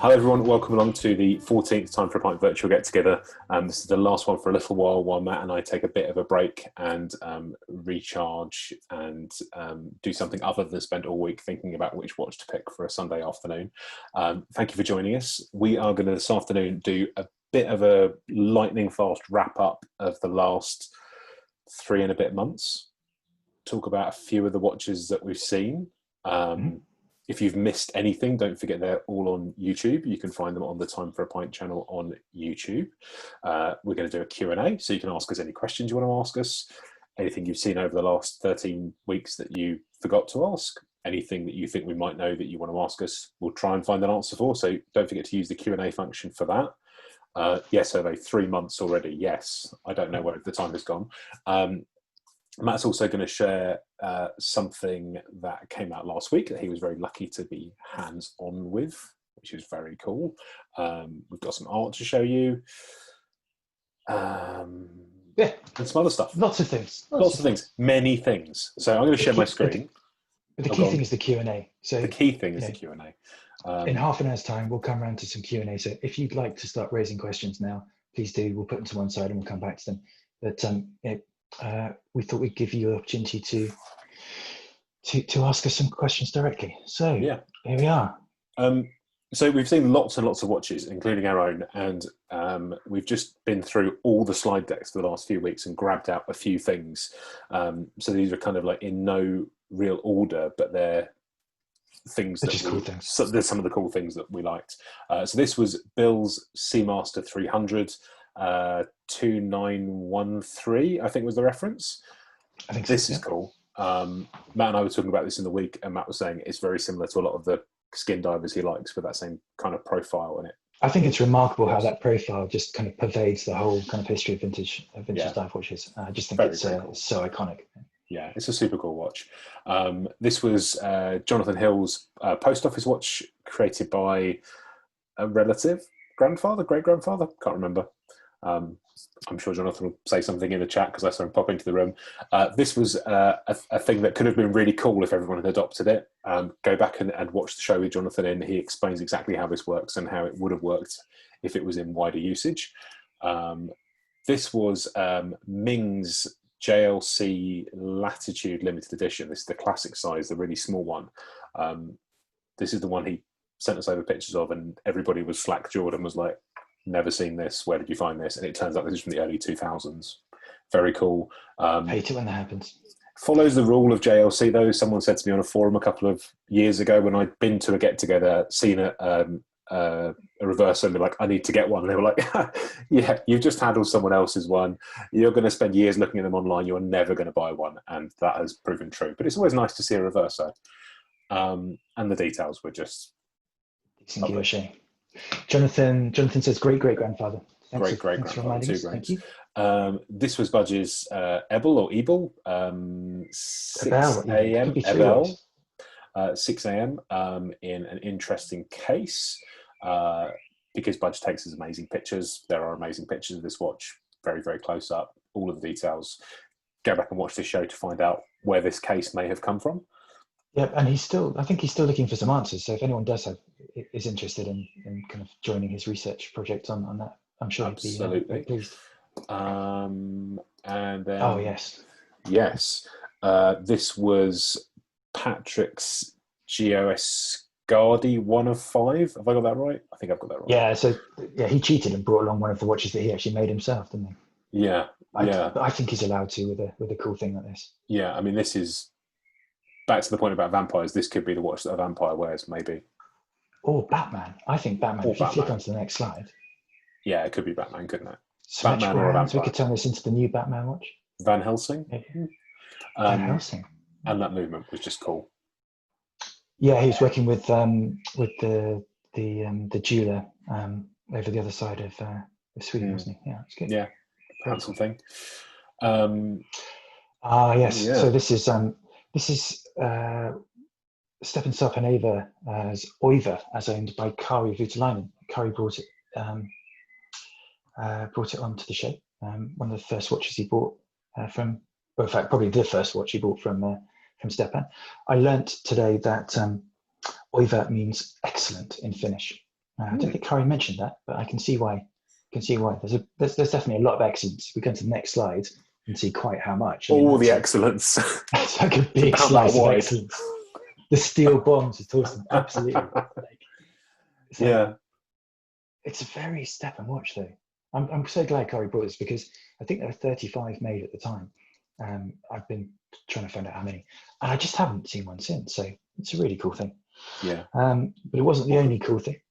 Hello everyone, welcome along to the 14th Time for a Pint Virtual Get Together. This is the last one for a little while Matt and I take a bit of a break and recharge and do something other than spend all week thinking about which watch to pick for a Sunday afternoon. Thank you for joining us. We are going to this afternoon do a bit of a lightning fast wrap up of the last 3 and a bit months. Talk about a few of the watches that we've seen. If you've missed anything, don't forget they're all on YouTube. You can find them on the Time for a Pint channel on YouTube. We're going to do a Q&A, so you can ask us any questions you want to ask us. Anything you've seen over the last 13 weeks that you forgot to ask. Anything that you think we might know that you want to ask us, we'll try and find an answer for. So don't forget to use the Q&A function for that. Yes, are they 3 months already? Yes. I don't know where the time has gone. Matt's also going to share something that came out last week that he was very lucky to be hands-on with, which is very cool. We've got some art to show you. And some other stuff. Lots of things. Lots of things. Many things. So I'm going to share my screen. But the key thing is the Q&A. So the key thing is the Q&A. In half an hour's time, we'll come around to some Q&A. So if you'd like to start raising questions now, please do. We'll put them to one side and we'll come back to them. But we thought we'd give you an opportunity to ask us some questions directly. So yeah, here we are. So we've seen lots and lots of watches, including our own, and we've just been through all the slide decks for the last few weeks and grabbed out a few things. So these are kind of like in no real order, but they're things that cool things. So there's some of the cool things that we liked. So this was Bill's Seamaster 300. 2913, I think was the reference. I think this is cool. Matt and I were talking about this in the week, and Matt was saying it's very similar to a lot of the skin divers he likes with that same kind of profile in it. I think it's remarkable how that profile just kind of pervades the whole kind of history of vintage dive watches. I just think very, it's very cool. so iconic. Yeah, it's a super cool watch. This was Jonathan Hill's post office watch, created by a relative, grandfather, great-grandfather, can't remember. I'm sure Jonathan will say something in the chat because I saw him pop into the room. This was a thing that could have been really cool if everyone had adopted it. Go back and watch the show with Jonathan in. He explains exactly how this works and how it would have worked if it was in wider usage. This was Ming's JLC Latitude Limited Edition. This is the classic size, the really small one. This is the one he sent us over pictures of, and everybody was slack-jawed and was like, never seen this, where did you find this? And it turns out this is from the early 2000s. Very cool. Hate it when that happens. Follows the rule of JLC though. Someone said to me on a forum a couple of years ago when I'd been to a get-together, seen a reverser and be like, I need to get one. And they were like, yeah, you've just handled someone else's one. You're going to spend years looking at them online. You're never going to buy one. And that has proven true. But it's always nice to see a reverser. And the details were just... Jonathan says great-great-grandfather. Great-great-grandfather, thank you. This was Budge's Ebel or Ebel, 6 a.m. Ebel, 6 a.m. In an interesting case, because Budge takes his amazing pictures. There are amazing pictures of this watch, very, very close up, all of the details. Go back and watch this show to find out where this case may have come from. Yeah, and I think he's still looking for some answers. So if anyone is interested in kind of joining his research project on that, I'm sure he'd be very pleased. And then, oh yes, this was Patrick's GOS Guardi 1 of 5. Have I got that right? I think I've got that right. Yeah. So he cheated and brought along one of the watches that he actually made himself, didn't he? Yeah. I think he's allowed to with a cool thing like this. Yeah, I mean, this is back to the point about vampires. This could be the watch that a vampire wears, maybe. Or Batman. I think Batman. If you flip onto the next slide. Yeah, it could be Batman, couldn't it? Batman or a vampire. So we could turn this into the new Batman watch. Van Helsing. Van Helsing. And that movement was just cool. Yeah, he was working with the jeweler over the other side of Sweden, wasn't he? Yeah, it's good. Yeah, handsome thing. Yes. Yeah. So this is Stefan Sarpaneva as Oiva, as owned by Kari Voutilainen. Kari brought it onto the show. One of the first watches he bought from, well, in fact, probably the first watch he bought from Stefan. I learnt today that Oiva means excellent in Finnish. I don't think Kari mentioned that, but I can see why. There's definitely a lot of excellence. If we go to the next slide and see quite how much. All the excellence. It's like a big slice of excellence. The steel bombs are Torsten, absolutely. It's a very step and watch though. I'm so glad Kari brought this because I think there were 35 made at the time. I've been trying to find out how many, and I just haven't seen one since. So it's a really cool thing. Yeah. But it wasn't the only cool thing.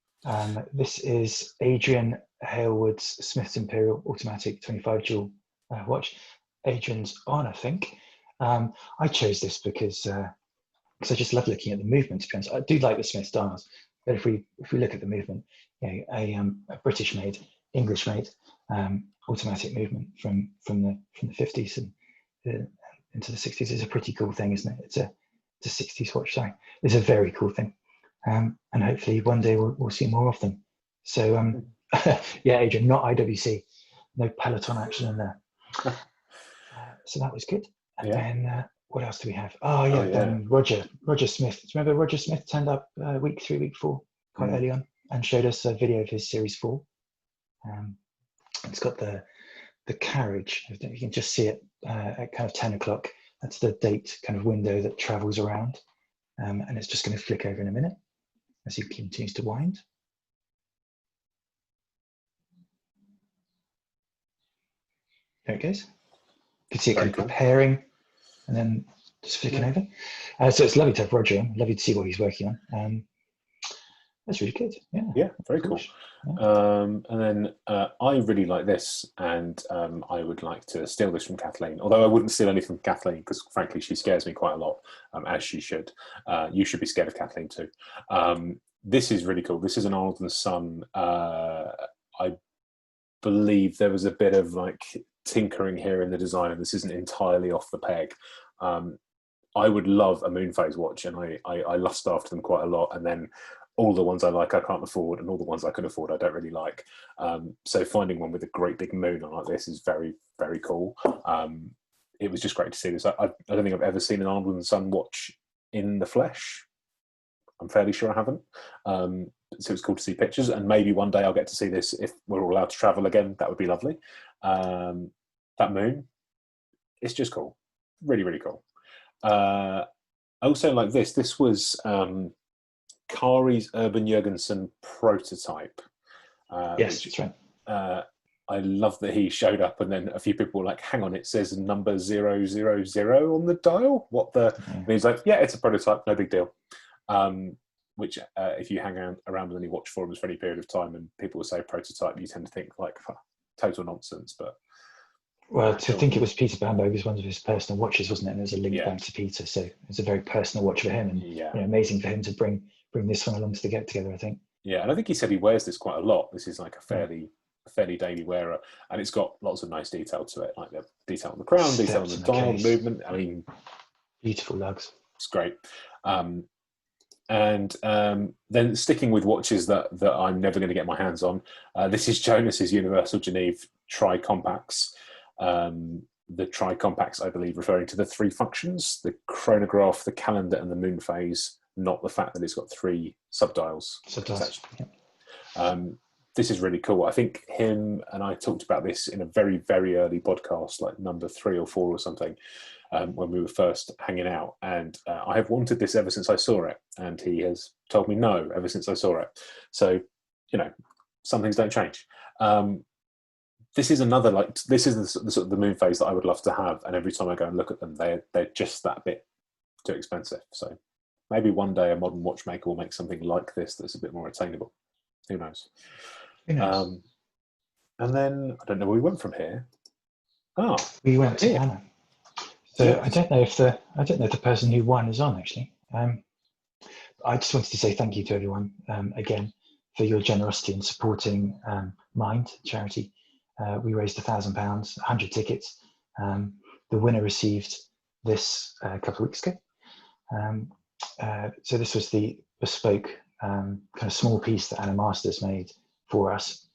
This is Adrian Halewood's Smith's Imperial Automatic 25 Jewel watch. Adrian's on, I think. I chose this because I just love looking at the movement. To be honest, I do like the Smith's dials, but if we look at the movement, a British made, English made automatic movement from the 50s and into the 60s is a pretty cool thing, isn't it? It's a 60s watch. Sorry, it's a very cool thing, and hopefully one day we'll see more of them. So yeah, Adrian, not IWC, no Peloton action in there. So that was good. And then what else do we have? Then Roger Smith. Do you remember Roger Smith turned up week 3, week 4, quite early on, and showed us a video of his Series 4. It's got the carriage. I think you can just see it at kind of 10 o'clock. That's the date kind of window that travels around. And it's just going to flick over in a minute as he continues to wind. There it goes. You can see it kind of preparing and then just flicking over. So it's lovely to have Roger on. Lovely to see what he's working on. That's really good. Yeah, very cool. Yeah. And then I really like this, and I would like to steal this from Kathleen. Although I wouldn't steal anything from Kathleen because, frankly, she scares me quite a lot, as she should. You should be scared of Kathleen too. This is really cool. This is an Arnold and Son. I believe there was a bit of like tinkering here in the design, and this isn't entirely off the peg. I would love a moon phase watch, and I lust after them quite a lot, and then all the ones I like I can't afford, and all the ones I can afford I don't really like. So finding one with a great big moon on like this is very, very cool. It was just great to see this. I don't think I've ever seen an Arnold and Son watch in the flesh. I'm fairly sure I haven't. So it's cool to see pictures, and maybe one day I'll get to see this if we're all allowed to travel again. That would be lovely. That moon, it's just cool. Really, really cool. I also like this. This was Kari's Urban Jurgensen prototype. Yes, that's right. I love that he showed up, and then a few people were like, hang on, it says number 000 on the dial. What the? And he's like, yeah, it's a prototype, no big deal. Which if you hang around with any watch forums for any period of time and people will say prototype, you tend to think like total nonsense. But well, to think it was Peter Bambo was one of his personal watches, wasn't it? And there's a link back to Peter, so it's a very personal watch for him, and amazing for him to bring this one along to the get together, I think. Yeah, and I think he said he wears this quite a lot. This is like a fairly daily wearer, and it's got lots of nice detail to it, like the detail on the crown, detail on the dial, movement. I mean, beautiful lugs. It's great. And then sticking with watches that I'm never going to get my hands on, this is Jonas's Universal Geneve Tri-Compacts. The Tri-Compacts, I believe, referring to the 3 functions: the chronograph, the calendar, and the moon phase, not the fact that it's got 3 subdials. This is really cool. I think him and I talked about this in a very, very early podcast, like number 3 or 4 or something, when we were first hanging out. And I have wanted this ever since I saw it, and he has told me no ever since I saw it. So, some things don't change. This is another, this is the sort of the moon phase that I would love to have, and every time I go and look at them, they're just that bit too expensive. So maybe one day a modern watchmaker will make something like this that's a bit more attainable. Who knows? And then I don't know where we went from here. We went to Anna. So I don't know if the person who won is on actually. I just wanted to say thank you to everyone again for your generosity in supporting Mind charity. We raised £1,000, 100 tickets. The winner received this a couple of weeks ago. So this was the bespoke kind of small piece that Anna Masters made for us.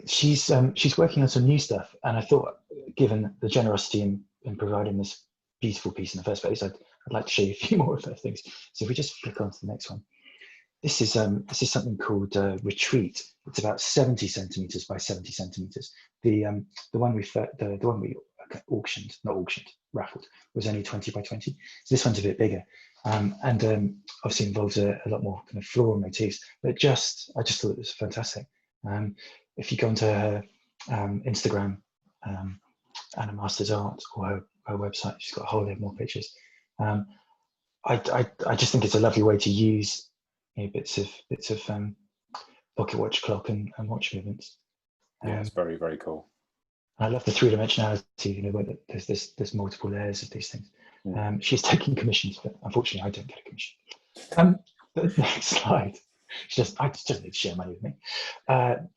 She's working on some new stuff, and I thought, given the generosity in providing this beautiful piece in the first place, I'd like to show you a few more of those things. So if we just flick on to the next one. this is something called Retreat. It's about 70 centimeters by 70 centimeters. The one we auctioned, not auctioned, raffled, was only 20 by 20. So this one's a bit bigger, and obviously involves a lot more kind of floral motifs. But I just thought it was fantastic. If you go onto her Instagram, Anna Masters Art, or her website, she's got a whole lot more pictures. I just think it's a lovely way to use bits of pocket watch clock and watch movements. Yeah, it's very, very cool. I love the three-dimensionality, where there's multiple layers of these things. She's taking commissions, but unfortunately I don't get a commission. The next slide. I just don't need to share money with me.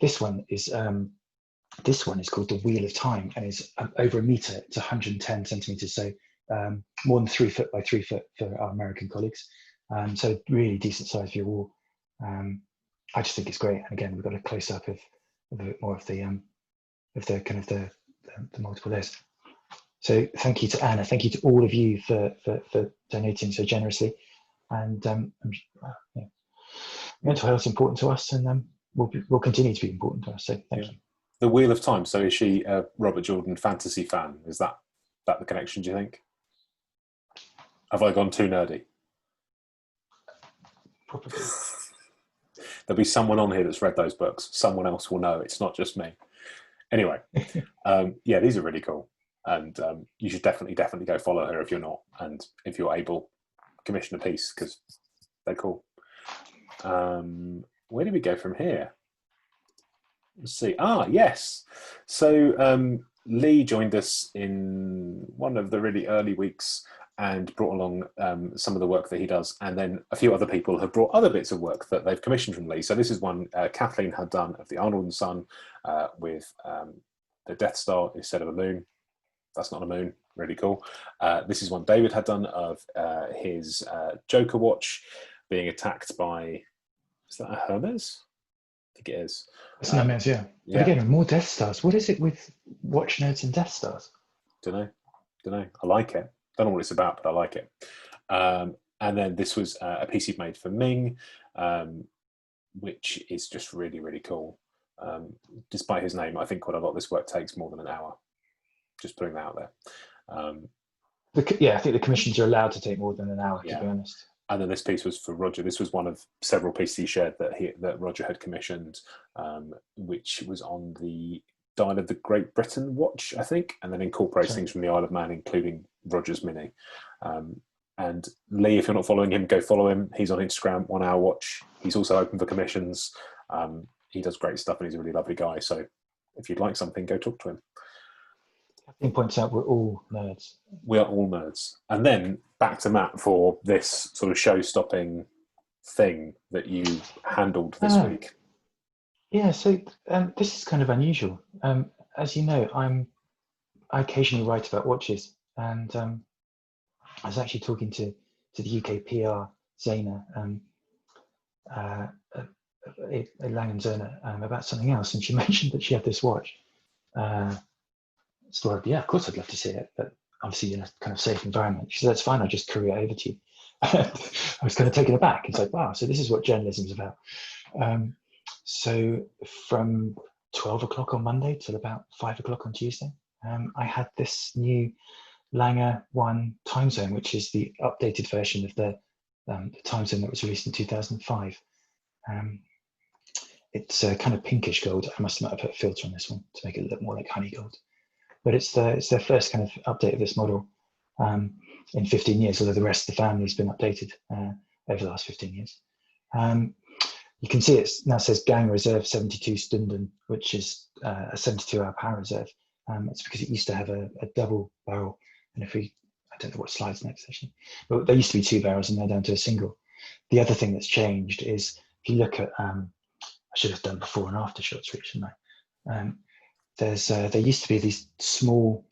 This one is called the Wheel of Time, and is over a meter. It's 110 centimeters, so more than 3 foot by 3 foot for our American colleagues. So really decent size for your wall. I just think it's great. And again, we've got a close up of a bit more of the kind of the multiple layers. So thank you to Anna. Thank you to all of you for donating so generously. And mental health is important to us, and will continue to be important to us. So thank you. The Wheel of Time. So is she a Robert Jordan fantasy fan? Is that the connection, do you think? Have I gone too nerdy? Probably. There'll be someone on here that's read those books. Someone else will know. It's not just me. Anyway, yeah, these are really cool. And you should definitely go follow her if you're not. And if you're able, commission a piece, because they're cool. Where do we go from here? Let's see. Yes. So Lee joined us in one of the really early weeks and brought along some of the work that he does. And then a few other people have brought other bits of work that they've commissioned from Lee. So this is one Kathleen had done of the Arnold and Son with the Death Star instead of a moon. That's not a moon. Really cool. This is one David had done of his Joker watch being attacked by, is that a Hermes? I think it is. It's an Hermes, yeah. But again, more Death Stars. What is it with watch nerds and Death Stars? Don't know. I like it. Don't know what it's about, but I like it. And then this was a piece he'd made for Ming, which is just really, really cool. Despite his name, I think quite a lot of this work takes more than an hour. Just putting that out there. I think the commissions are allowed to take more than an hour, to be honest. And then this piece was for Roger. This was one of several pieces he shared that Roger had commissioned, which was on the Dial of the Great Britain watch, I think, and then incorporates things from the Isle of Man, including Roger's Mini. And Lee, if you're not following him, go follow him. He's on Instagram, 1 Hour Watch. He's also open for commissions. He does great stuff, and he's a really lovely guy. So if you'd like something, go talk to him. Kathleen points out we're all nerds. We are all nerds. And then back to Matt for this sort of show-stopping thing that you handled this week. Yeah, so this is kind of unusual. As you know, I occasionally write about watches, and I was actually talking to the UK PR Zaina, Lange Söhne, about something else, and she mentioned that she had this watch. So yeah, of course I'd love to see it, but obviously in a kind of safe environment. She said, that's fine, I'll just courier it over to you. I was kind of taken aback. It's like, wow, so this is what journalism is about. So from 12 o'clock on Monday till about 5 o'clock on Tuesday, I had this new Lange 1 time zone, which is the updated version of the time zone that was released in 2005. It's kind of pinkish gold. I must admit I put a filter on this one to make it look more like honey gold. But it's their first kind of update of this model in 15 years, although the rest of the family has been updated over the last 15 years. You can see it now says Gang Reserve 72 Stunden, which is a 72-hour power reserve. It's because it used to have a double barrel. And I don't know what slide's next actually, but there used to be 2 barrels and they're down to a single. The other thing that's changed is if you look at, I should have done before and after shots, shouldn't I? There used to be these small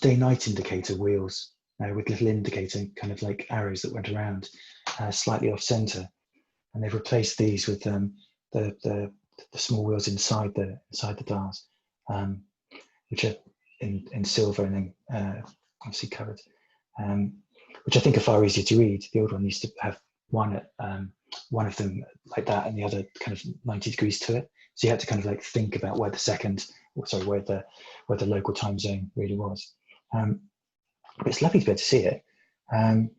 day-night indicator wheels with little indicator kind of like arrows that went around slightly off center, and they've replaced these with the small wheels inside the dials, which are in silver and then obviously covered, which I think are far easier to read. The old one used to have one at one of them like that and the other kind of 90 degrees to it. So you had to kind of like think about where the local time zone really was. But it's lovely to be able to see it. I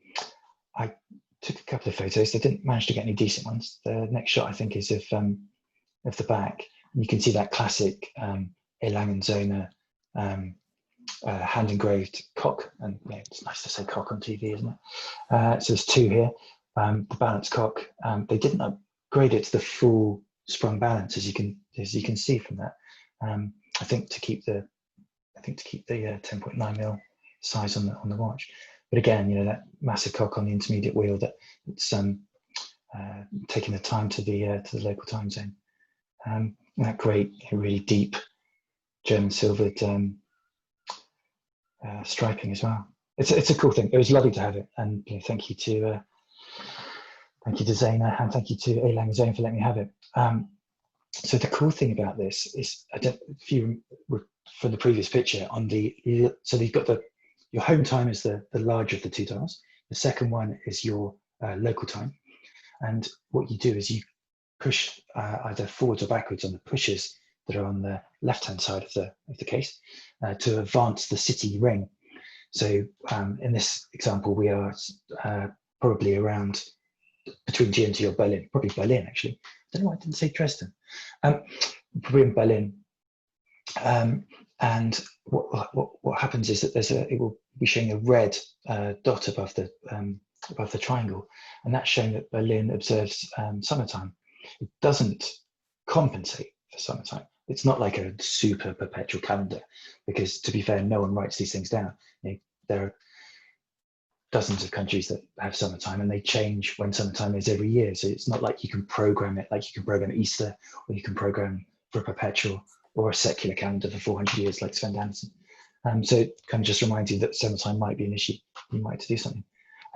took a couple of photos. I didn't manage to get any decent ones. The next shot, I think, is of the back. And you can see that classic Lange Söhne hand engraved cock. And it's nice to say cock on TV, isn't it? So there's two here. The balance cock. They didn't upgrade it to the full sprung balance, as you can see from that. I think to keep the 10.9 mil size on the watch. But again, that massive cock on the intermediate wheel that's taking the time to the local time zone. That great, really deep German silvered striping as well. It's a cool thing. It was lovely to have it, and thank you to Zena, and thank you to Lange Söhne for letting me have it. So the cool thing about this is, if you were from the previous picture, so you've got your home time is the larger of the two dials. The second one is your local time, and what you do is you push either forwards or backwards on the pushes that are on the left-hand side of the case to advance the city ring. So in this example, we are probably around between GMT or Berlin, probably Berlin actually. I don't know why I didn't say Dresden. Probably in Berlin. And what happens is that it will be showing a red dot above the triangle, and that's showing that Berlin observes summertime. It doesn't compensate for summertime. It's not like a super perpetual calendar, because to be fair, no one writes these things down. There are dozens of countries that have summertime, and they change when summertime is every year. So it's not like you can program it like you can program Easter, or you can program for a perpetual or a secular calendar for 400 years like Sven Andersen. So it kind of just reminds you that summertime might be an issue. You might have to do something.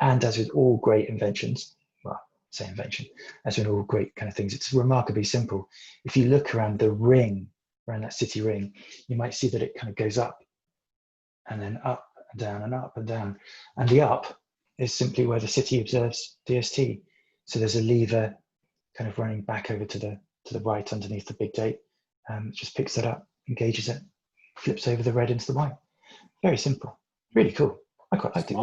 And as with all great inventions, well, say invention, as with all great kind of things, it's remarkably simple. If you look around the ring, around that city ring, you might see that it kind of goes up and then up and down and up and down. And the up is simply where the city observes DST. So there's a lever kind of running back over to the right underneath the big date. It just picks that up, engages it, flips over the red into the white. Very simple, really cool. I quite liked it.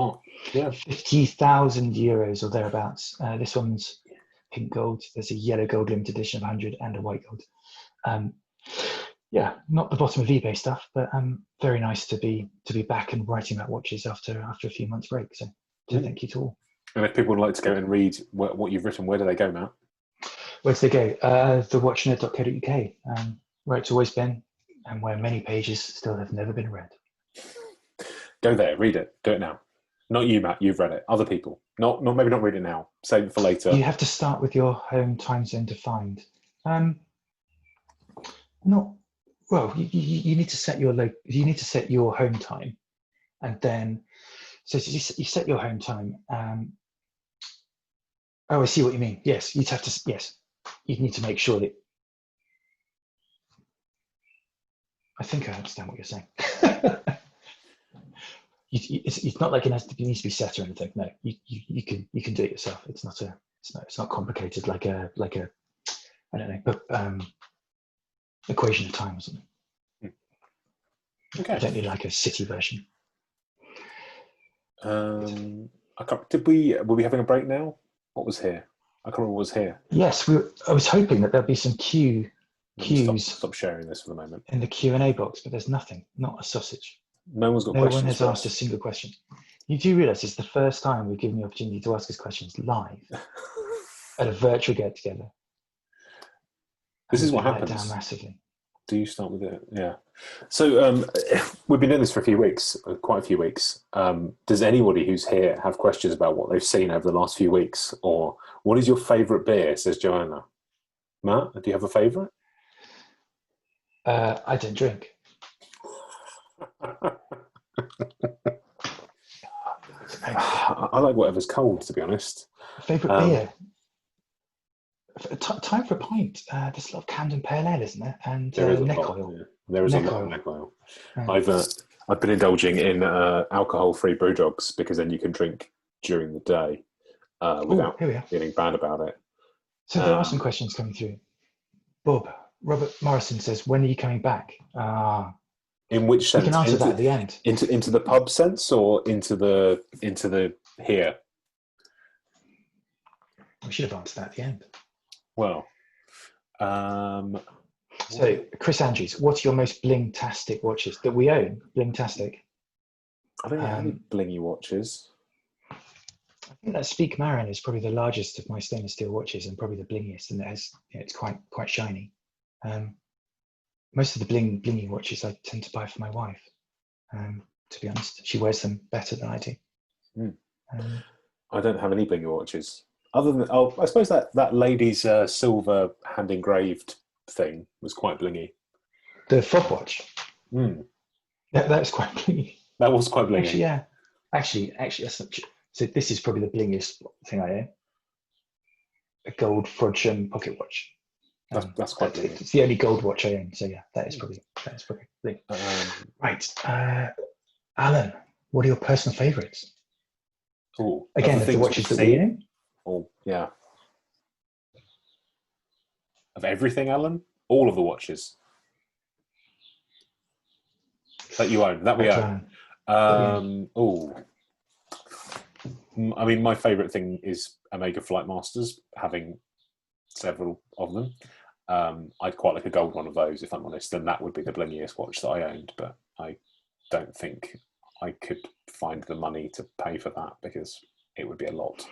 Yeah. 50,000 euros or thereabouts. This one's pink gold. There's a yellow gold limited edition of 100 and a white gold. Yeah, not the bottom of eBay stuff, but very nice to be back and writing about watches after a few months break. So thank you to all. And if people would like to go and read what you've written, where do they go, Matt? Where do they go? thewatchnerd.co.uk, where it's always been, and where many pages still have never been read. Go there, read it, do it now. Not you, Matt, you've read it. Other people. Maybe not read it now. Save it for later. You have to start with your home time zone defined. Well, you need to set your home time, and then so you set your home time. I see what you mean. Yes, you need to make sure that. I think I understand what you're saying. It's not like it needs to be set or anything. No, you can do it yourself. It's not complicated like a I don't know, but equation of time or something. Okay. I don't need like a city version. Were we having a break now? What was here? I can't remember what was here. Yes, I was hoping that there'd be some cues. Stop sharing this for the moment. In the Q&A box, but there's nothing. Not a sausage. No one's got questions. No one has asked a single question. You do realise it's the first time we've given the opportunity to ask us questions live at a virtual get-together. This is what happens. Down massively. Do you start with it? Yeah. So we've been doing this for quite a few weeks. Does anybody who's here have questions about what they've seen over the last few weeks? Or what is your favourite beer, says Joanna? Matt, do you have a favourite? I don't drink. I like whatever's cold, to be honest. Favourite beer? Time for a pint. There's a lot of Camden Pale Ale, isn't there? And neck oil. Yeah. There is a lot of neck oil. I've been indulging in alcohol-free brewdogs, because then you can drink during the day without feeling bad about it. So there are some questions coming through. Robert Morrison says, when are you coming back? In which sense? We can answer that at the end. Into the pub sense, or into the here? We should have answered that at the end. Well, so Chris Andrews, what's your most bling-tastic watches that we own? Bling-tastic. I don't have any blingy watches. I think that Speak Marin is probably the largest of my stainless steel watches and probably the blingiest, and it's quite shiny. Most of the blingy watches I tend to buy for my wife. To be honest, she wears them better than I do. I don't have any blingy watches. Other than, I suppose that lady's silver hand engraved thing was quite blingy. The fob watch. That's quite blingy. That was quite blingy. Actually, that's not true. So this is probably the blingiest thing I own. A gold Frodsham pocket watch. That's quite blingy. It's the only gold watch I own. So yeah, that is probably blingy. Right, Alan, what are your personal favourites? Again, of the watches that we own. Oh, yeah. Of everything, Alan? All of the watches that you own, that we own. I mean, my favourite thing is Omega Flight Masters, having several of them. I'd quite like a gold one of those, if I'm honest, and that would be the blingiest watch that I owned, but I don't think I could find the money to pay for that because it would be a lot.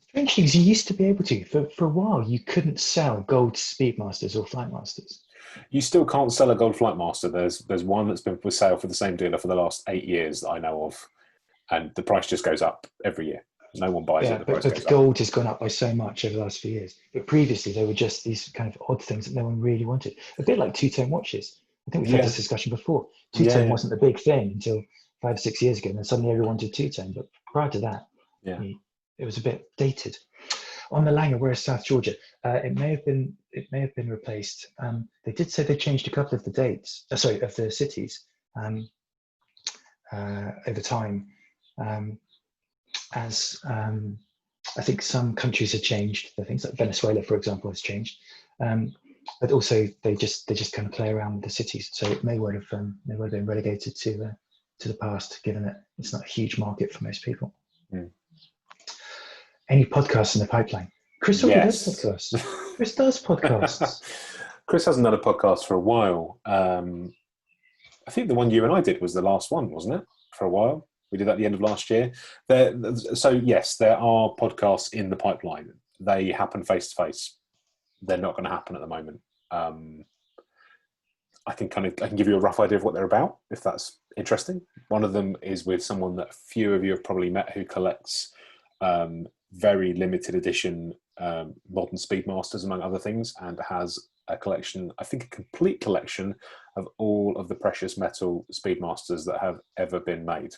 Strange things, you used to be able to. For a while, you couldn't sell gold Speedmasters or Flightmasters. You still can't sell a gold Flightmaster. There's one that's been for sale for the same dealer for the last 8 years that I know of, and the price just goes up every year. No one buys it. But the gold has gone up by so much over the last few years. But previously, they were just these kind of odd things that no one really wanted. A bit like two-tone watches. I think we've had this discussion before. Two-tone wasn't the big thing until 5 or 6 years ago, and then suddenly everyone wanted two-tone. But prior to that, it was a bit dated. On the Lange, where's South Georgia? It may have been replaced. They did say they changed a couple of the dates. Of the cities over time. As I think some countries have changed. Things like Venezuela, for example, has changed. But also they just kind of play around with the cities. So it may well have been relegated to the past, given that it's not a huge market for most people. Any podcasts in the pipeline? Chris already does podcasts. Chris does podcasts. Chris hasn't done a podcast for a while. I think the one you and I did was the last one, wasn't it? For a while. We did that at the end of last year. So yes, there are podcasts in the pipeline. They happen face to face. They're not going to happen at the moment. I can give you a rough idea of what they're about, if that's interesting. One of them is with someone that a few of you have probably met who collects very limited edition modern Speedmasters, among other things, and has a collection, I think a complete collection of all of the precious metal Speedmasters that have ever been made,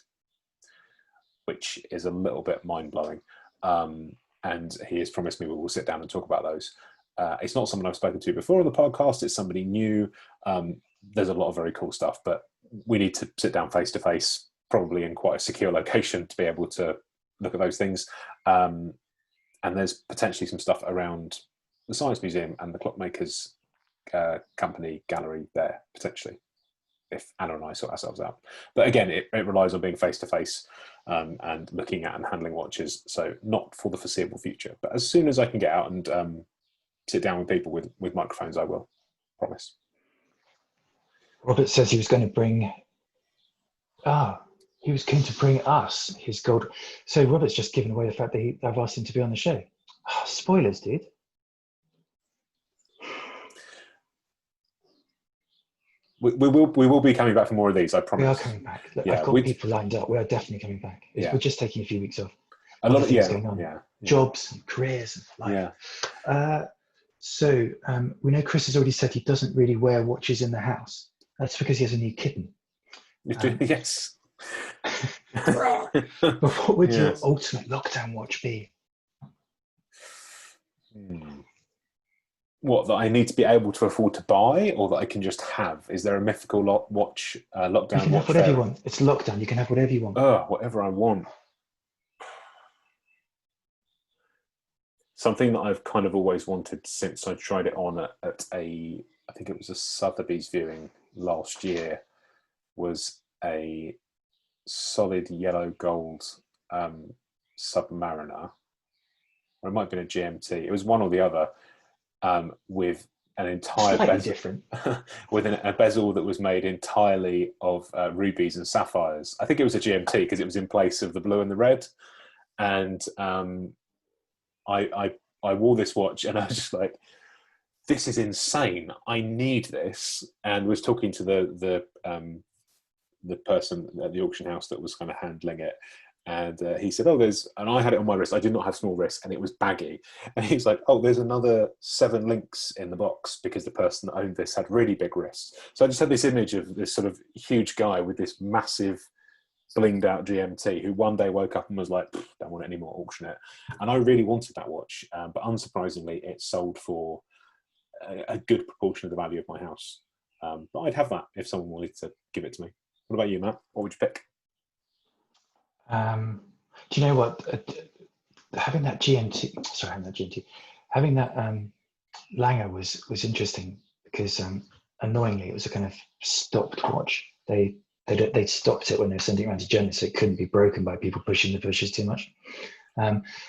which is a little bit mind-blowing. And he has promised me we will sit down and talk about those. It's not someone I've spoken to before on the podcast. It's somebody new. There's a lot of very cool stuff, but we need to sit down face to face, probably in quite a secure location, to be able to look at those things. And there's potentially some stuff around the Science Museum and the Clockmakers Company gallery there, potentially, if Anna and I sort ourselves out. But again, it relies on being face to face and looking at and handling watches. So not for the foreseeable future, but as soon as I can get out and sit down with people with microphones, I will. Promise. Robert says he was going to bring. He was going to bring us his gold. So Robert's just given away the fact that I've asked him to be on the show. Spoilers, dude. We will be coming back for more of these, I promise. We are coming back. Look, I've got people lined up. We are definitely coming back. We're just taking a few weeks off. A lot of things going on. Jobs and careers and life. So we know Chris has already said he doesn't really wear watches in the house. That's because he has a new kitten. Yes. But what would your ultimate lockdown watch be? What, that I need to be able to afford to buy, or that I can just have? Is there a mythical watch lockdown? You can have whatever you want. It's lockdown. You can have whatever you want. Oh, whatever I want. something that I've kind of always wanted since I tried it on at I think it was a Sotheby's viewing last year, was a solid yellow gold Submariner, or it might have been a GMT. It was one or the other, with an entire bezel, different. with a bezel that was made entirely of rubies and sapphires. I think it was a GMT because it was in place of the blue and the red. And I wore this watch and I was just like, this is insane. I need this. And was talking to the person at the auction house that was kind of handling it. And he said, and I had it on my wrist. I did not have small wrists and it was baggy. And he's like, there's another 7 links in the box because the person that owned this had really big wrists. So I just had this image of this sort of huge guy with this massive blinged out GMT who one day woke up and was like, don't want it anymore, auction it. And I really wanted that watch. But unsurprisingly, it sold for a good proportion of the value of my house. But I'd have that if someone wanted to give it to me. What about you, Matt? What would you pick? Do you know what? Having that Lange was interesting because annoyingly it was a kind of stopped watch. They stopped it when they were sending it around to Germany, so it couldn't be broken by people pushing the bushes too much.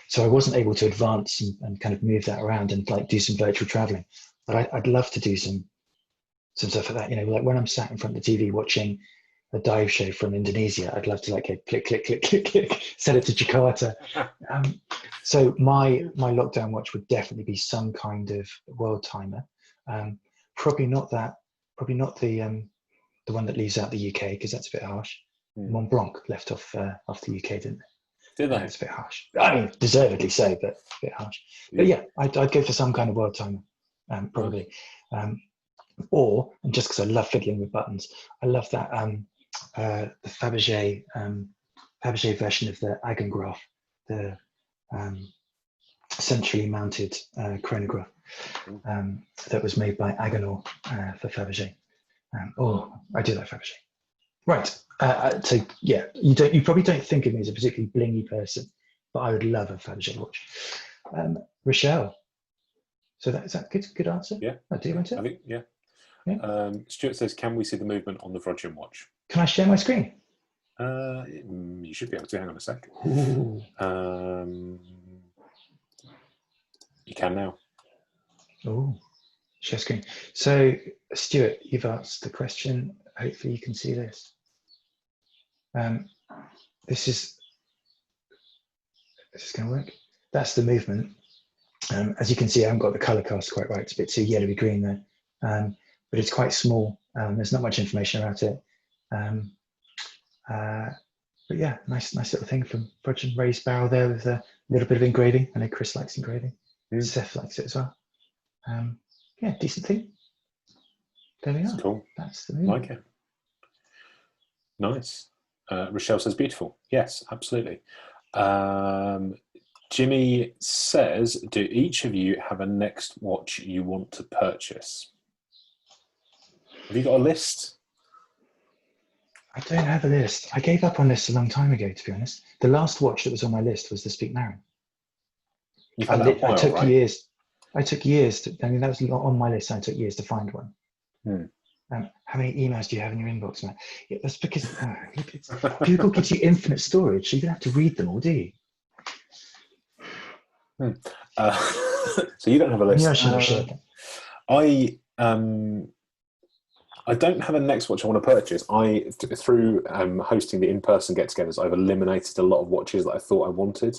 So I wasn't able to advance and kind of move that around and like do some virtual traveling. But I'd love to do some stuff like that. You know, like when I'm sat in front of the TV watching a dive show from Indonesia, I'd love to like click, click, click, click, click, set it to Jakarta. So my lockdown watch would definitely be some kind of world timer. Probably not the one that leaves out the UK because that's a bit harsh. Mont Blanc left off the UK, didn't they? Did they? It's a bit harsh. I mean, deservedly so, but a bit harsh. Yeah. But yeah, I'd go for some kind of world timer, probably. Or, and just because I love fiddling with buttons, I love that the Fabergé version of the Agengroph, the centrally mounted chronograph that was made by Agenor for Fabergé. I do like Fabergé. Right. So yeah, you probably don't think of me as a particularly blingy person, but I would love a Fabergé watch. Rochelle. So is that good answer? Yeah. Do you want it? I think, yeah. Stuart says, can we see the movement on the Vrodian watch? Can I share my screen? You should be able to. Hang on a sec. You can now. Oh, share screen. So, Stuart, you've asked the question. Hopefully you can see this. This is going to work. That's the movement. As you can see, I haven't got the color cast quite right. It's a bit too yellowy green there. But it's quite small. There's not much information about it. But yeah, nice little thing from Vrodian. Raised barrel there with a little bit of engraving. I know Chris likes engraving. Seth likes it as well. Yeah, decent thing. There we are. That's cool. That's the movie. Like it. Nice. Rochelle says beautiful. Yes, absolutely. Jimmy says, do each of you have a next watch you want to purchase? Have you got a list? I don't have a list. I gave up on lists a long time ago, to be honest. The last watch that was on my list was the Speak Marin. I took years. I mean, that was on my list. And I took years to find one. How many emails do you have in your inbox, Matt? Yeah, that's because Google gives you infinite storage, so you don't have to read them all, do you? So you don't have a list. Yeah, I should have shared that. I don't have a next watch I want to purchase. Through hosting the in-person get-togethers, I've eliminated a lot of watches that I thought I wanted,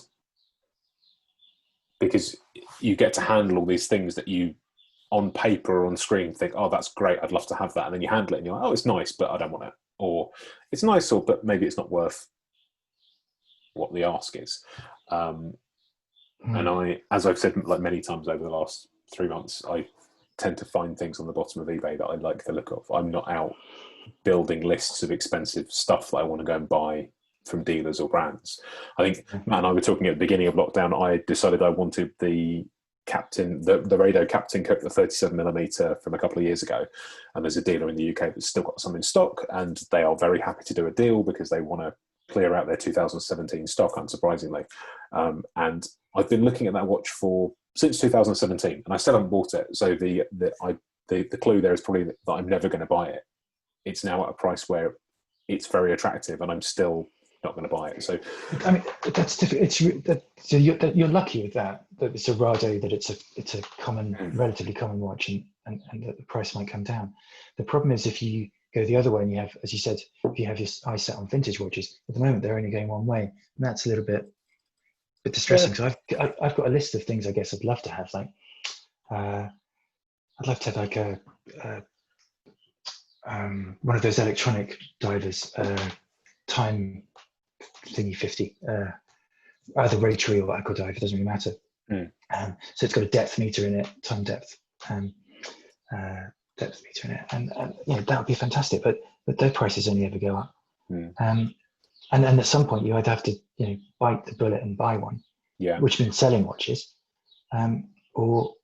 because you get to handle all these things that you, on paper or on screen, think, oh, that's great, I'd love to have that. And then you handle it and you're like, oh, it's nice, but I don't want it. Or it's nice, but maybe it's not worth what the ask is. And as I've said like many times over the last 3 months, I tend to find things on the bottom of eBay that I like the look of. I'm not out building lists of expensive stuff that I want to go and buy from dealers or brands. I think Matt and I were talking at the beginning of lockdown. I decided I wanted the Radar Captain Cook, the 37mm from a couple of year ago, and there's a dealer in the UK that's still got some in stock, and they are very happy to do a deal because they want to clear out their 2017 stock, unsurprisingly. And I've been looking at that watch for since 2017, and I still haven't bought it. So the clue there is probably that I'm never going to buy it. It's now at a price where it's very attractive, and I'm still not going to buy it. So, I mean, that's difficult. So you're lucky with that it's a rare day, that it's a common, relatively common watch, and that the price might come down. The problem is if you go the other way and you have, as you said, if you have your eyes set on vintage watches, at the moment they're only going one way, and that's a little bit distressing. So I've got a list of things I guess I'd love to have. Like I'd love to have like a one of those electronic divers, time thingy 50, either rotary or aqua dive, it doesn't really matter. So it's got a depth meter in it, time depth, depth meter in it, and that would be fantastic. But their prices only ever go up. And then at some point you either have to bite the bullet and buy one, which means selling watches, or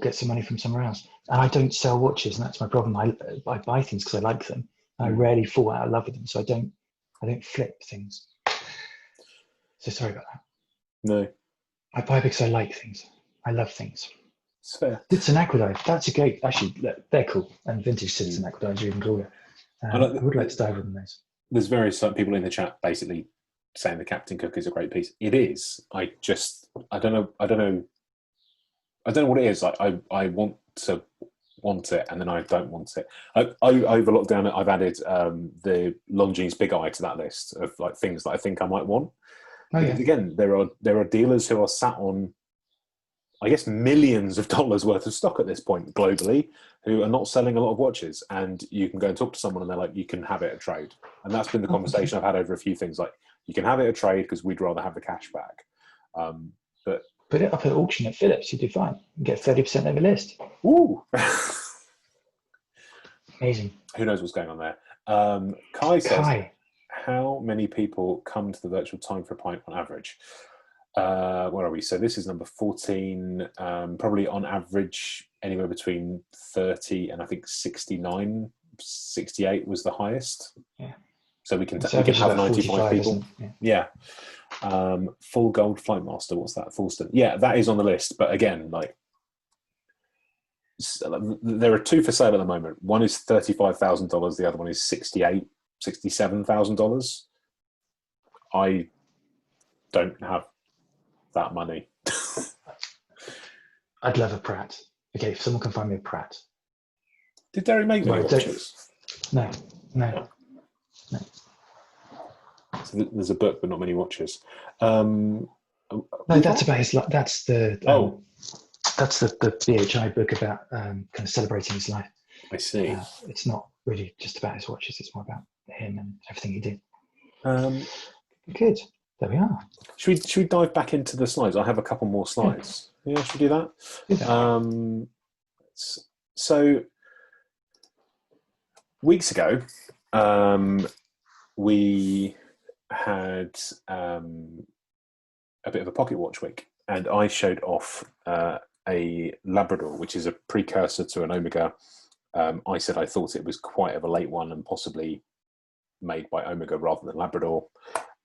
get some money from somewhere else. And I don't sell watches, and that's my problem. I buy things because I like them. I rarely fall out of love with them, so I don't flip things. So sorry about that. No. I buy because I like things. I love things. It's fair. It's an aquadive. That's a great. Actually, they're cool. And vintage sits and aquadives are even cooler. I would like to dive on those. There's various people in the chat basically saying the Captain Cook is a great piece. It is. I don't know what it is. I want it, and then I don't want it. Over lockdown, I've added the Longines Big Eye to that list of like things that I think I might want. Because again, there are dealers who are sat on, I guess, millions of dollars worth of stock at this point globally, who are not selling a lot of watches, and you can go and talk to someone and they're like, you can have it at trade. And that's been the conversation I've had over a few things, like, you can have it at trade because we'd rather have the cash back. But put it up at auction at Phillips, you do fine. You get 30% of the list. Ooh. Amazing. Who knows what's going on there? Kai says, how many people come to the virtual time for a pint on average? Where are we? So this is number 14, probably on average anywhere between 30 and I think 69, 68 was the highest. Yeah. So we can have 95 people. Yeah. Full gold flight master. What's that? Fulston. Yeah, that is on the list. But again, like, there are two for sale at the moment. One is $35,000. The other one is $67,000. I don't have that money. I'd love a Pratt. Okay, if someone can find me a Pratt. Did Derry make many watches? No. So there's a book, but not many watches. No, that's about his. That's the. That's the BHI book about kind of celebrating his life. I see. It's not really just about his watches. It's more about him and everything he did. Good. There we are. Should we dive back into the slides? I have a couple more slides. Yeah, should we do that? So weeks ago, we had a bit of a pocket watch week, and I showed off a Labrador, which is a precursor to an Omega. I said I thought it was quite of a late one and possibly made by Omega rather than Labrador.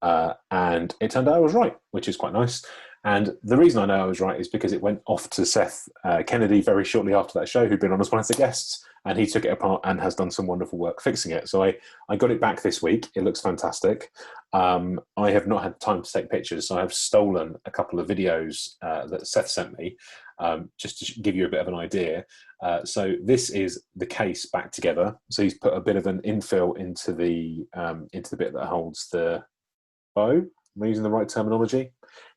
And it turned out I was right, which is quite nice. And the reason I know I was right is because it went off to Seth Kennedy very shortly after that show, who'd been on as one of the guests, and he took it apart and has done some wonderful work fixing it. So I got it back this week. It looks fantastic. I have not had time to take pictures, so I've stolen a couple of videos that Seth sent me, just to give you a bit of an idea. So this is the case back together. So he's put a bit of an infill into the bit that holds the bow. Am I using the right terminology?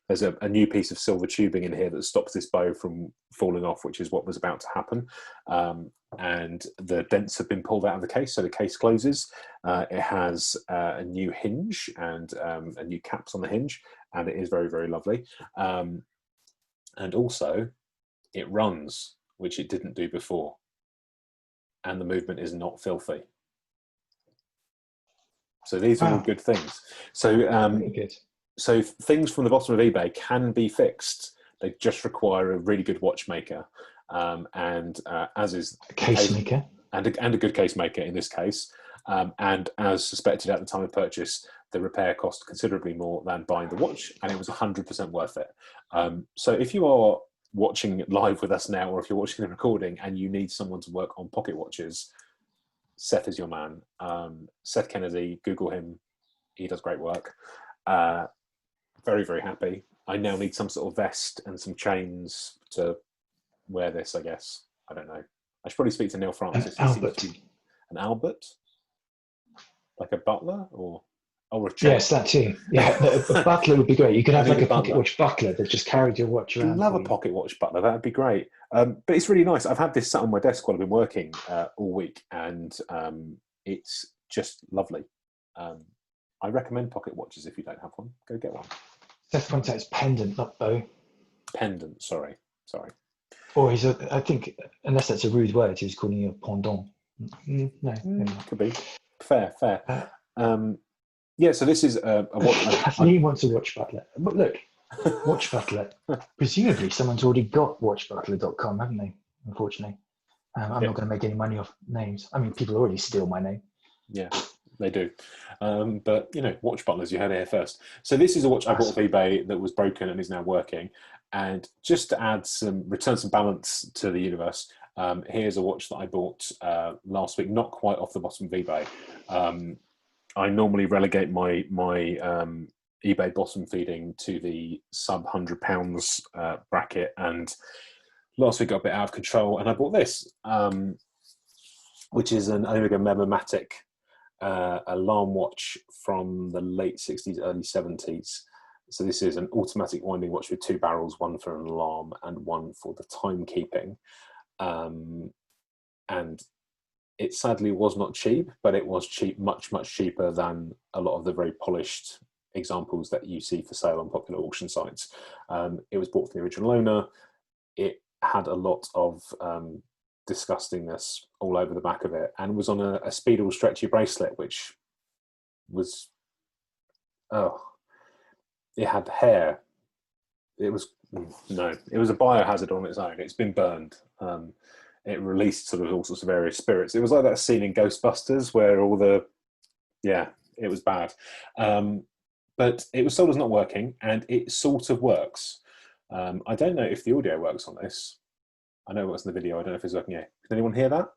There's a new piece of silver tubing in here that stops this bow from falling off, which is what was about to happen. And the dents have been pulled out of the case, so the case closes. It has a new hinge and a new caps on the hinge, and it is very, very lovely. And also, it runs, which it didn't do before. And the movement is not filthy. So these are all good things. So really good. So things from the bottom of eBay can be fixed. They just require a really good watchmaker, and as is a case maker, and a good case maker in this case. And as suspected at the time of purchase, the repair cost considerably more than buying the watch, and it was 100% worth it. So if you are watching live with us now, or if you're watching the recording and you need someone to work on pocket watches, Seth is your man. Seth Kennedy, Google him. He does great work. Very, very happy. I now need some sort of vest and some chains to wear this, I guess. I don't know. I should probably speak to Neil Francis. Albert. An Albert? Like a butler or a chair? Yes, that too. Yeah, a butler would be great. You could have like a pocket watch butler that just carried your watch around. I'd love a pocket watch butler. That would be great. But it's really nice. I've had this sat on my desk while I've been working all week, and it's just lovely. I recommend pocket watches if you don't have one. Go get one. Seth points out it's pendant, not bow. Pendant, sorry. Or I think, unless that's a rude word, he was calling you a pendant. No. Could be. Fair. Yeah, so this is a watch. He wants a watch butler. But look, watch butler. Presumably someone's already got watchbutler.com, haven't they? Unfortunately. I'm not going to make any money off names. I mean, people already steal my name. Yeah, they do. But, watch butlers, you heard it here first. So this is a watch I bought off eBay that was broken and is now working. And just to add return some balance to the universe, here's a watch that I bought last week, not quite off the bottom of eBay. I normally relegate my eBay bottom feeding to the sub £100 bracket, and last week got a bit out of control, and I bought this, which is an Omega Memomatic alarm watch from the late 60s, early 70s. So this is an automatic winding watch with two barrels, one for an alarm and one for the timekeeping. And it sadly was not cheap, but it was cheap, much, much cheaper than a lot of the very polished examples that you see for sale on popular auction sites. It was bought from the original owner. It had a lot of disgustingness all over the back of it, and was on a Speedle stretchy bracelet, which was, it had hair. It was a biohazard on its own. It's been burned. It released sort of all sorts of various spirits. It was like that scene in Ghostbusters where it was bad. But it was sold as not working, and it sort of works. I don't know if the audio works on this. I know it works in the video. I don't know if it's working here. Can anyone hear that?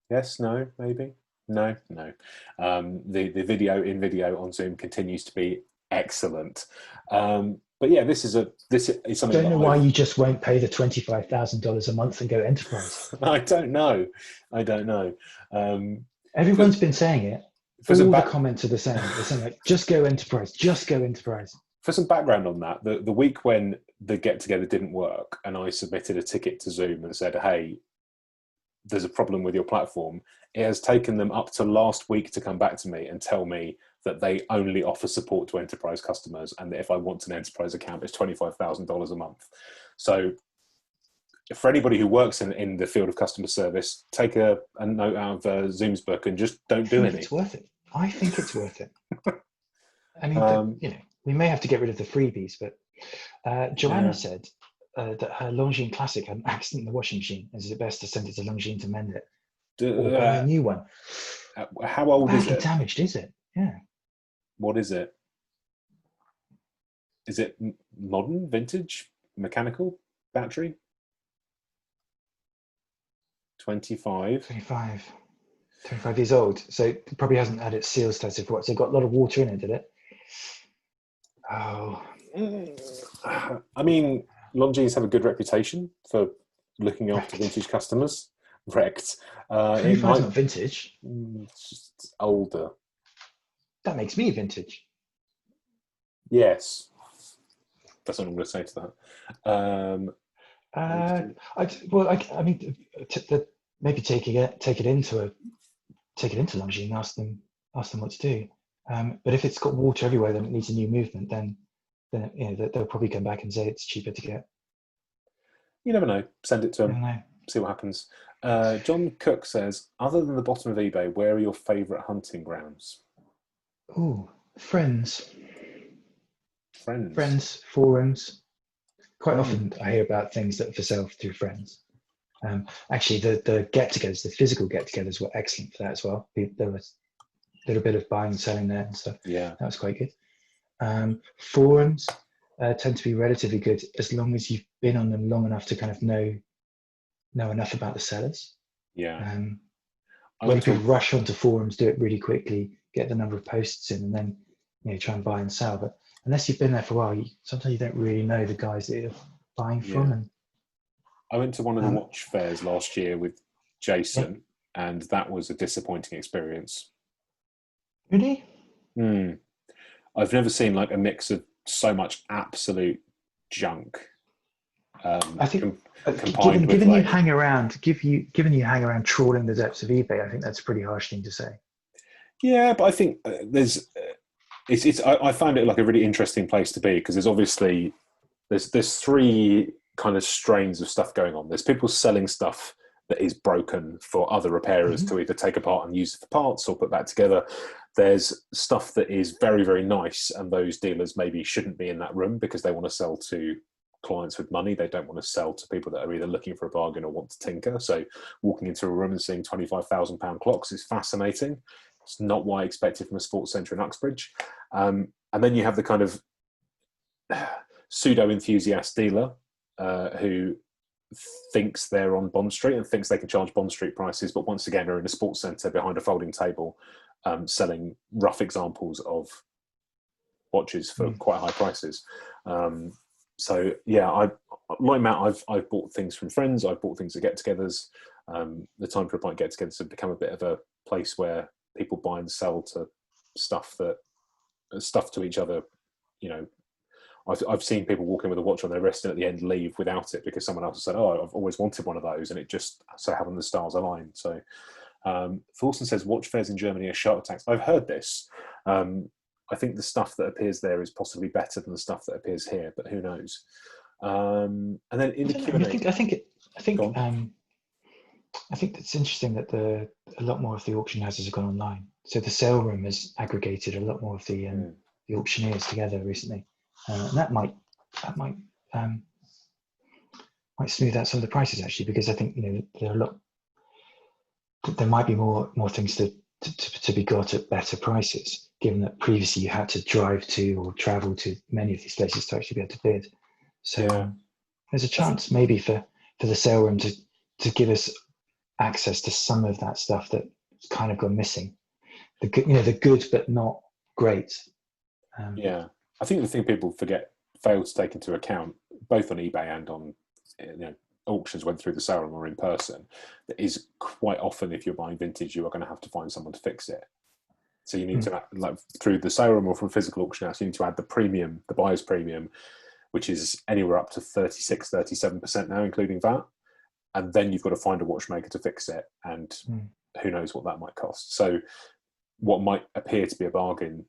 Yes, no, maybe? No. The video on Zoom continues to be excellent. But yeah, this is something. I don't know why you just won't pay the $25,000 a month and go enterprise. I don't know. Everyone's been saying it. All the comments are the same. They're saying like, just go enterprise. For some background on that, the week when the get-together didn't work and I submitted a ticket to Zoom and said, hey, there's a problem with your platform, it has taken them up to last week to come back to me and tell me that they only offer support to enterprise customers, and that if I want an enterprise account, it's $25,000 a month. So for anybody who works in the field of customer service, take a note out of Zoom's book and just don't do any. It's worth it. I think it's worth it. I mean, we may have to get rid of the freebies, but Joanna said that her Longines Classic had an accident in the washing machine. Is it best to send it to Longines to mend it? Or buy a new one? How old is it? Badly damaged, is it? Yeah. What is it? Is it modern, vintage, mechanical, battery? 25 years old. So it probably hasn't had its seals tested for what? So it got a lot of water in it, did it? Oh. I mean, Longines have a good reputation for looking after vintage customers. Wrecked. 25 is not vintage. It's just older. That makes me vintage. Yes. That's what I'm going to say to that. I mean, maybe take it into Longines and ask them what to do. But if it's got water everywhere, then it needs a new movement. Then they'll probably come back and say it's cheaper to get. You never know. Send it to them. See what happens. John Cook says, other than the bottom of eBay, where are your favourite hunting grounds? Oh, friends, forums. Quite often I hear about things that are for sale through friends. Actually, the get-togethers, the physical get-togethers were excellent for that as well. There was a little bit of buying and selling there and stuff. Yeah. That was quite good. Forums. tend to be relatively good as long as you've been on them long enough to kind of know enough about the sellers. Yeah. A lot of people rush onto forums, do it really quickly, get the number of posts in, and then try and buy and sell. But unless you've been there for a while, sometimes you don't really know the guys that you're buying from. And I went to one of the watch fairs last year with Jason, and that was a disappointing experience. Really? I've never seen like a mix of so much absolute junk. I think given you hang around trawling the depths of eBay, I think that's a pretty harsh thing to say. Yeah, but I think I found it like a really interesting place to be, because there's obviously there's three kind of strains of stuff going on. There's people selling stuff that is broken for other repairers to either take apart and use for parts or put back together. There's stuff that is very, very nice, and those dealers maybe shouldn't be in that room because they want to sell to clients with money. They don't want to sell to people that are either looking for a bargain or want to tinker. So walking into a room and seeing £25,000 clocks is fascinating. It's not what I expected from a sports centre in Uxbridge. And then you have the kind of pseudo enthusiast dealer who thinks they're on Bond Street and thinks they can charge Bond Street prices, but once again are in a sports centre behind a folding table selling rough examples of watches for quite high prices. So yeah, like Matt, I've bought things from friends. I've bought things at get-togethers. The Time for a Pint get-togethers have become a bit of a place where people buy and sell to stuff to each other. I've seen people walk in with a watch on their wrist and at the end leave without it because someone else has said, "Oh, I've always wanted one of those," and it just so happened the stars aligned. So Thorsten says watch fairs in Germany are shark attacks. I've heard this. I think the stuff that appears there is possibly better than the stuff that appears here, but who knows? And then in the Q&A, I think it's interesting that a lot more of the auction houses have gone online. So the sale room has aggregated a lot more of the auctioneers together recently, and that might smooth out some of the prices actually, because I think there might be more things to be got at better prices, given that previously you had to drive to or travel to many of these places to actually be able to bid. So there's a chance maybe for the sale room to give us access to some of that stuff that's kind of gone missing. The good but not great. I think the thing people fail to take into account, both on eBay and on auctions, went through the sale room or in person, that is quite often if you're buying vintage, you are going to have to find someone to fix it. So you need to, like through the sale room or from physical auction house, you need to add the premium, the buyer's premium, which is anywhere up to 36, 37% now, including VAT. And then you've got to find a watchmaker to fix it. And who knows what that might cost. So what might appear to be a bargain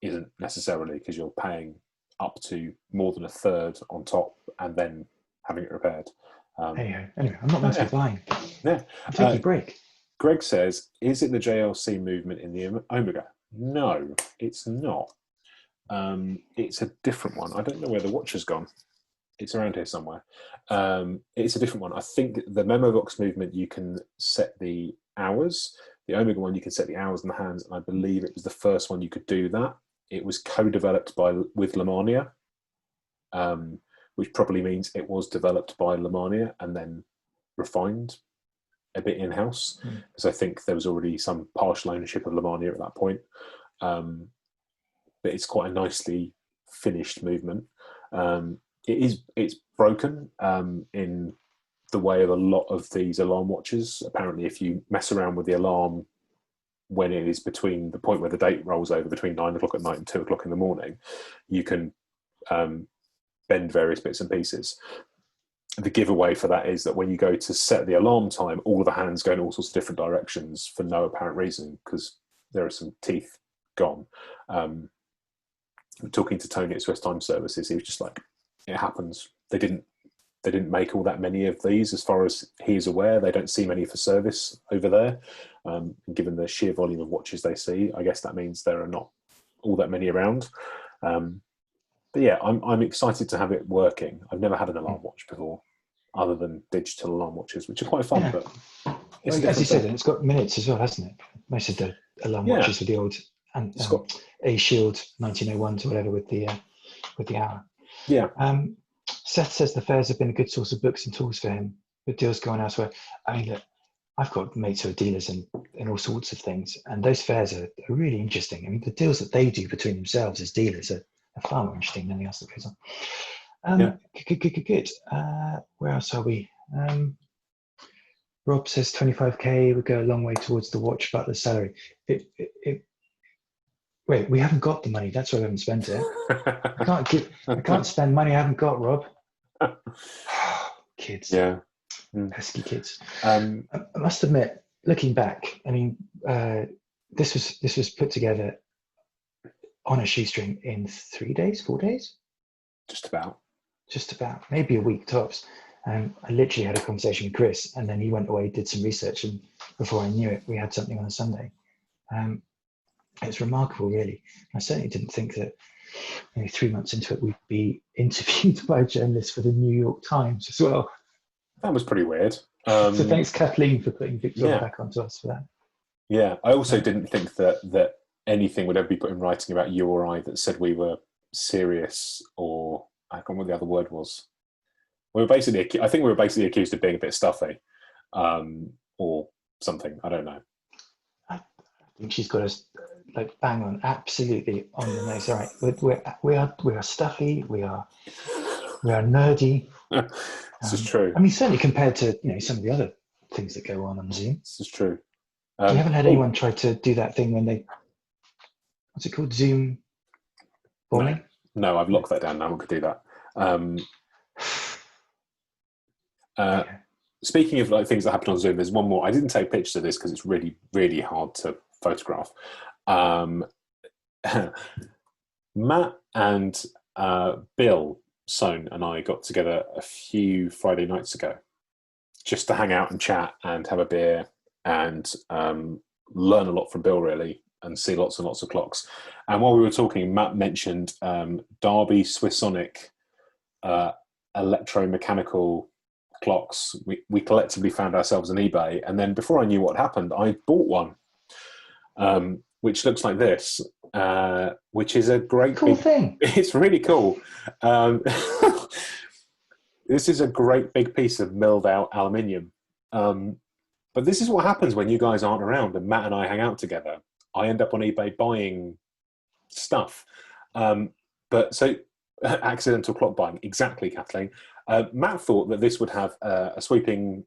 isn't necessarily, because you're paying up to more than a third on top and then having it repaired. Anyway, I'm not meant to be buying. Yeah. I'm taking a break. Greg says, is it the JLC movement in the Omega? No, it's not. It's a different one. I don't know where the watch has gone. It's around here somewhere. It's a different one. I think the Memovox movement, you can set the hours. The Omega one, you can set the hours and the hands, and I believe it was the first one you could do that. It was co-developed with Lemania, which probably means it was developed by Lemania and then refined a bit in-house, because I think there was already some partial ownership of Lemania at that point. But it's quite a nicely finished movement. It's broken in the way of a lot of these alarm watches. Apparently, if you mess around with the alarm when it is between the point where the date rolls over between 9 o'clock at night and 2 o'clock in the morning, you can bend various bits and pieces. The giveaway for that is that when you go to set the alarm time, all of the hands go in all sorts of different directions for no apparent reason, because there are some teeth gone. Talking to Tony at Swiss Time Services, he was just like, it happens. They didn't make all that many of these, as far as he's aware. They don't see many for service over there. Given the sheer volume of watches they see, I guess that means there are not all that many around. But yeah, I'm excited to have it working. I've never had an alarm watch before, other than digital alarm watches, which are quite fun. But as you said, it's got minutes as well, hasn't it? Most of the alarm watches with the old A Shield 1901s or whatever with the hour. Yeah. Seth says the fairs have been a good source of books and tools for him, but deals go on elsewhere. I mean, look, I've got mates who are dealers in all sorts of things, and those fairs are really interesting. I mean, the deals that they do between themselves as dealers are far more interesting than anything else that goes on. Good. Where else are we? Rob says 25k would go a long way towards the watch butler's salary. Wait, we haven't got the money. That's why we haven't spent it. I can't spend money I haven't got, Rob. Kids. Yeah. Pesky kids. I must admit, looking back, I mean, this was put together on a shoestring in 3 days, 4 days? Just about, maybe a week tops. I literally had a conversation with Chris, and then he went away, did some research, and before I knew it, we had something on a Sunday. It's remarkable, really. I certainly didn't think that 3 months into it, we'd be interviewed by a journalist for the New York Times as well. That was pretty weird. So thanks, Kathleen, for putting Victor back onto us for that. Yeah, I also didn't think that anything would ever be put in writing about you or I that said we were serious, or I can't remember what the other word was. I think we were basically accused of being a bit stuffy, or something. I don't know. I think she's got us bang on, absolutely on the nose. All right, we are stuffy. We are nerdy. This is true. I mean, certainly compared to some of the other things that go on Zoom. This is true. You haven't had anyone try to do that thing when what's it called, Zoom bombing? No, I've locked that down. No one could do that. Speaking of things that happen on Zoom, there's one more. I didn't take pictures of this because it's really, really hard to photograph. Matt and Bill Sohn and I got together a few Friday nights ago just to hang out and chat and have a beer and learn a lot from Bill, really, and see lots and lots of clocks. And while we were talking, Matt mentioned Derby Swissonic electromechanical clocks. We collectively found ourselves on eBay, and then before I knew what happened, I bought one, which looks like this, which is a great cool thing. It's really cool. This is a great big piece of milled out aluminium. But this is what happens when you guys aren't around and Matt and I hang out together. I end up on eBay buying stuff. But so accidental clock buying, exactly, Kathleen. Matt thought that this would have a sweeping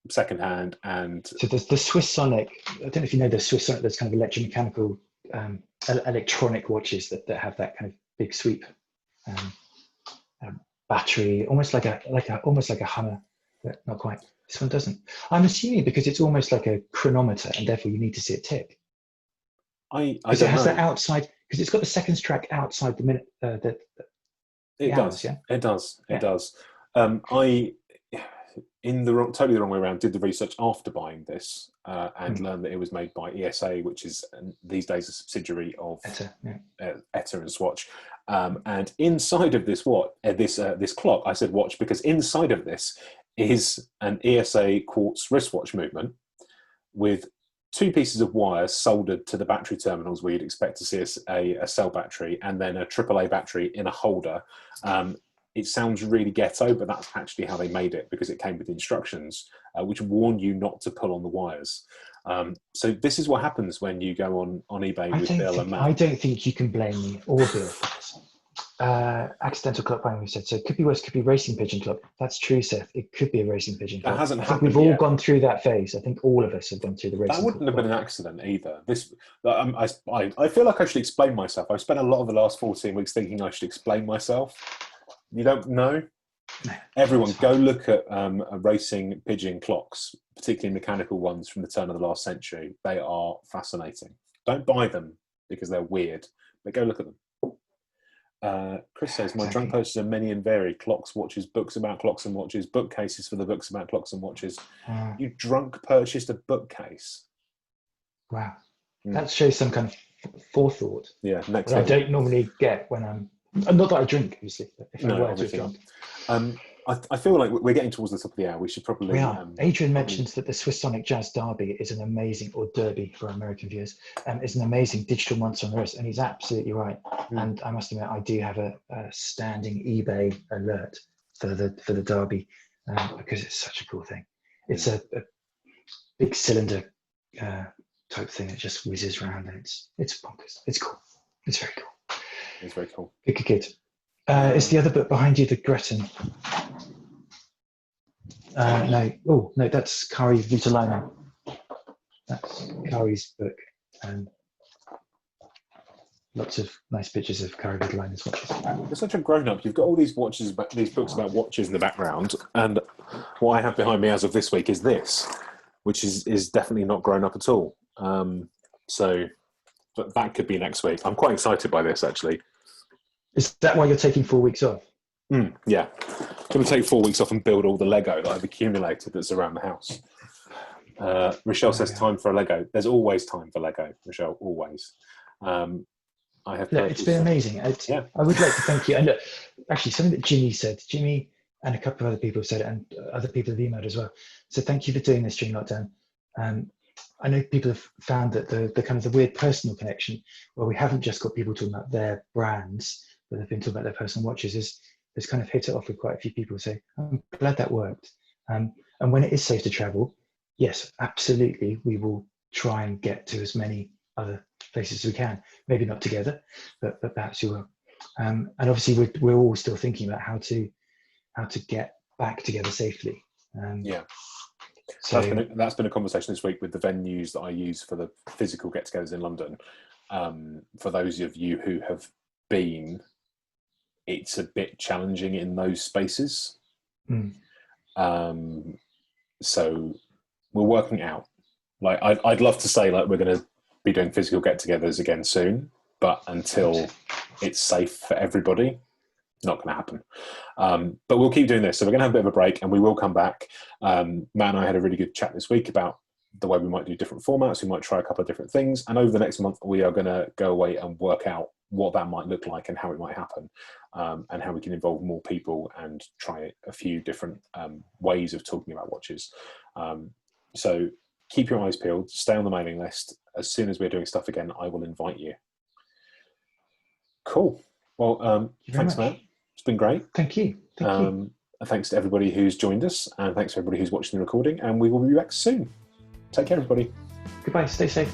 second hand, and so there's the Swissonic. I don't know if you know the Swissonic. There's kind of electromechanical electronic watches that have that kind of big sweep battery, almost like a Hummer, but not quite. This one doesn't. I'm assuming because it's almost like a chronometer, and therefore you need to see it tick. Because it has that outside. Because it's got the seconds track outside the minute. It does. Yeah, it does. It does. I, totally the wrong way around, did the research after buying this and learned that it was made by ESA, which is these days a subsidiary of ETA and Swatch. And inside of this this clock, I said watch because inside of this is an ESA quartz wristwatch movement with 2 pieces of wire soldered to the battery terminals where you'd expect to see a cell battery, and then a AAA battery in a holder. It sounds really ghetto, but that's actually how they made it, because it came with instructions which warn you not to pull on the wires. So this is what happens when you go on eBay with Bill and Matt. I don't think you can blame me or Bill for this. Accidental clock buying, we said. So it could be worse, could be racing pigeon clock. That's true, Seth. It could be a racing pigeon clock. That hasn't happened we've all gone through that phase. I think all of us have gone through the racing. That wouldn't have been an accident either. I feel like I should explain myself. I've spent a lot of the last 14 weeks thinking I should explain myself. You don't know? No, everyone, go look at racing pigeon clocks, particularly mechanical ones from the turn of the last century. They are fascinating. Don't buy them because they're weird, but go look at them. Chris says, my drunk posters are many and varied. Clocks, watches, books about clocks and watches, bookcases for the books about clocks and watches. You drunk purchased a bookcase. Wow. That shows some kind of forethought. Yeah, I don't normally get when I'm... Not that I drink, obviously. But if I were to drink. I feel like we're getting towards the top of the hour. We should probably. We are. Adrian mentions that the Swiss Sonic Jazz Derby is an amazing, or Derby for American viewers, is an amazing digital monster on the wrist, and he's absolutely right. And I must admit, I do have a standing eBay alert for the Derby because it's such a cool thing. It's a big cylinder type thing that just whizzes around, and it's bonkers. It's cool. It's very cool. It's very cool. Good. Is the other book behind you the Gretton? No. Oh, no, that's Kari Vitalina. That's Kari's book. Lots of nice pictures of Kari Vitalina's watches. You're such a grown-up. You've got all these watches, these books about watches in the background, and what I have behind me as of this week is this, which is definitely not grown up at all. But that could be next week. I'm quite excited by this, actually. Is that why you're taking 4 weeks off? Yeah. I'm going to take 4 weeks off and build all the Lego that I've accumulated that's around the house. Rochelle says time for a Lego. There's always time for Lego, Rochelle, always. It's been amazing. I would like to thank you. And look, actually, something that Jimmy said, Jimmy and a couple of other people have said it, and other people have emailed as well. So thank you for doing this during lockdown. I know people have found that the kind of the weird personal connection, where we haven't just got people talking about their brands, but they've been talking about their personal watches, has kind of hit it off with quite a few people. So I'm glad that worked. And when it is safe to travel, yes, absolutely, we will try and get to as many other places as we can. Maybe not together, but perhaps we will. And obviously, we're all still thinking about how to get back together safely. So that's been a conversation this week with the venues that I use for the physical get-togethers in London. For those of you who have been, it's a bit challenging in those spaces. So we're working out. Like I'd love to say like we're going to be doing physical get-togethers again soon, but until it's safe for everybody, not going to happen. But we'll keep doing this. So we're going to have a bit of a break, and we will come back. Matt and I had a really good chat this week about the way we might do different formats. We might try a couple of different things, and over the next month we are going to go away and work out what that might look like and how it might happen, and how we can involve more people and try a few different ways of talking about watches. So keep your eyes peeled, stay on the mailing list. As soon as we're doing stuff again, I will invite you. Cool. Well, thanks, Matt. It's been great. Thank you. Thanks to everybody who's joined us, and thanks to everybody who's watching the recording, and we will be back soon. Take care, everybody. Goodbye. Stay safe.